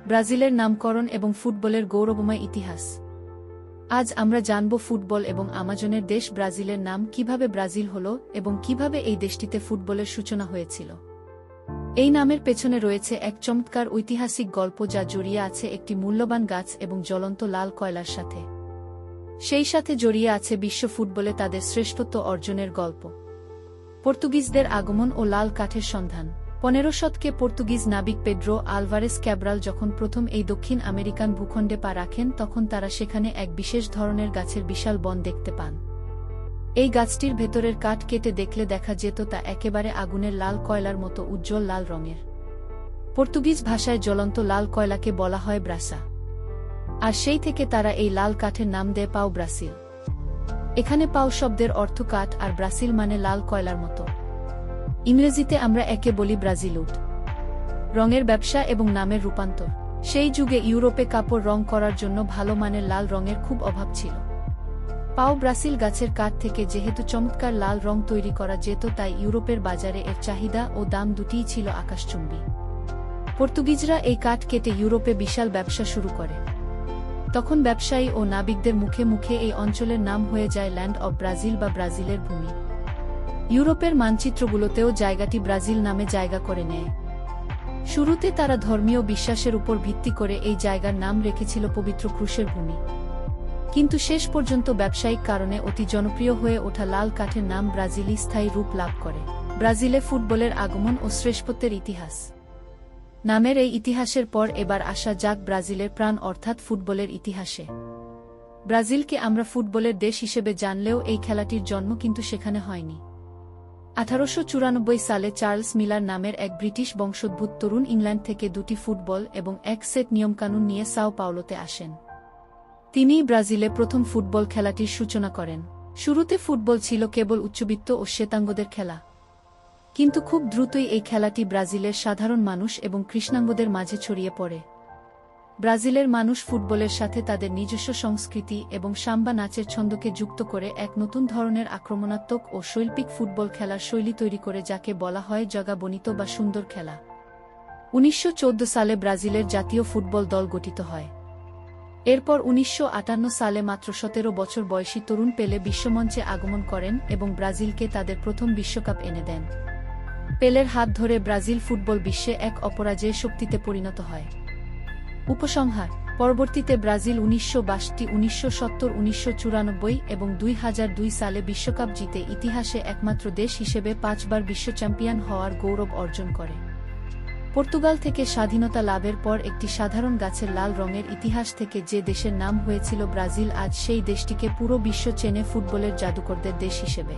ব্রাজিলের নামকরণ এবং ফুটবলের গৌরবময় ইতিহাস। আজ আমরা জানব ফুটবল এবং আমাজনের দেশ ব্রাজিলের নাম কিভাবে ব্রাজিল হল এবং কিভাবে এই দেশটিতে ফুটবলের সূচনা হয়েছিল। এই নামের পেছনে রয়েছে এক চমৎকার ঐতিহাসিক গল্প যা জড়িয়ে আছে একটি মূল্যবান গাছ এবং জ্বলন্ত লাল কয়লার সাথে। সেই সাথে জড়িয়ে আছে বিশ্ব ফুটবলে তাদের শ্রেষ্ঠত্ব অর্জনের গল্প। পর্তুগিজদের আগমন ও লাল কাঠের সন্ধান। 15 শতকে পর্তুগিজ নাবিক পেড্রো আলভারেস ক্যাব্রাল যখন প্রথম এই দক্ষিণ আমেরিকান ভূখণ্ডে পা রাখেন তখন তারা সেখানে এক বিশেষ ধরনের গাছের বিশাল বন দেখতে পান। এই গাছটির ভেতরের কাঠ কেটে দেখলে দেখা যেত তা একেবারে আগুনের লাল কয়লার মতো উজ্জ্বল লাল রঙের। পর্তুগিজ ভাষায় জ্বলন্ত লাল কয়লাকে বলা হয় ব্রাসা। আর সেই থেকে তারা এই লাল কাঠের নাম দেয় পাও ব্রাসিল। এখানে পাও শব্দের অর্থ কাঠ আর ব্রাসিল মানে লাল কয়লার মতো। ইংরেজিতে আমরা একে বলি ব্রাজিলুট। রঙের ব্যবসা এবং নামের রূপান্তর। সেই যুগে ইউরোপে কাপড় রং করার জন্য ভালো মানের লাল রঙের খুব অভাব ছিল। পাও ব্রাসিল গাছের কাঠ থেকে যেহেতু চমৎকার লাল রং তৈরি করা যেত তাই ইউরোপের বাজারে এর চাহিদা ও দাম দুটিই ছিল আকাশচুম্বী। পর্তুগিজরা এই কাঠ কেটে ইউরোপে বিশাল ব্যবসা শুরু করে। তখন ব্যবসায়ী ও নাবিকদের মুখে মুখে এই অঞ্চলের নাম হয়ে যায় ল্যান্ড অব ব্রাজিল বা ব্রাজিলের ভূমি। ইউরোপের মানচিত্রগুলোতেও জায়গাটি ব্রাজিল নামে জায়গা করে নেয়। শুরুতে তারা ধর্মীয় বিশ্বাসের উপর ভিত্তি করে এই জায়গার নাম রেখেছিল পবিত্র ক্রুশের ভূমি। কিন্তু শেষ পর্যন্ত ব্যবসায়িক কারণে অতি জনপ্রিয় হয়ে ওঠা লাল কাঠের নাম ব্রাজিলই স্থায়ী রূপ লাভ করে। ব্রাজিলে ফুটবলের আগমন ও শ্রেষ্ঠত্বের ইতিহাস। নামের এই ইতিহাসের পর এবার আসা যাক ব্রাজিলের প্রাণ অর্থাৎ ফুটবলের ইতিহাসে। ব্রাজিলকে আমরা ফুটবলের দেশ হিসেবে জানলেও এই খেলাটির জন্ম কিন্তু সেখানে হয়নি। 1894 সালে চার্লস মিলার নামের এক ব্রিটিশ বংশোদ্ভূত তরুণ ইংল্যান্ড থেকে দুটি ফুটবল এবং এক সেট নিয়মকানুন নিয়ে সাও পাওলোতে আসেন। তিনিই ব্রাজিলে প্রথম ফুটবল খেলাটির সূচনা করেন। শুরুতে ফুটবল ছিল কেবল উচ্চবিত্ত ও শ্বেতাঙ্গদের খেলা। কিন্তু খুব দ্রুতই এই খেলাটি ব্রাজিলের সাধারণ মানুষ এবং কৃষ্ণাঙ্গদের মাঝে ছড়িয়ে পড়ে। ব্রাজিলের মানুষ ফুটবলের সাথে তাদের নিজস্ব সংস্কৃতি এবং সাম্বা নাচের ছন্দকে যুক্ত করে এক নতুন ধরনের আক্রমণাত্মক ও শৈল্পিক ফুটবল খেলার শৈলী তৈরি করে যাকে বলা হয় জগা বনিতো বা সুন্দর খেলা। 1914 সালে ব্রাজিলের জাতীয় ফুটবল দল গঠিত হয়। এরপর 1958 সালে মাত্র 17 বছর বয়সী তরুণ পেলে বিশ্বমঞ্চে আগমন করেন এবং ব্রাজিলকে তাদের প্রথম বিশ্বকাপ এনে দেন। পেলের হাত ধরে ব্রাজিল ফুটবল বিশ্বে এক অপরাজেয় শক্তিতে পরিণত হয়। উপসংহার: পরবর্তীতে ব্রাজিল 1962, 1970, 1994 এবং 2002 সালে বিশ্বকাপ জিতে ইতিহাসে একমাত্র দেশ হিসেবে 5 বার বিশ্ব চ্যাম্পিয়ন হওয়ার গৌরব অর্জন করে। পর্তুগাল থেকে স্বাধীনতা লাভের পর একটি সাধারণ গাছের লাল রঙের ইতিহাস থেকে যে দেশের নাম হয়েছিল ব্রাজিল আজ সেই দেশটিকে পুরো বিশ্ব চেনে ফুটবলের জাদুকরদের দেশ হিসেবে।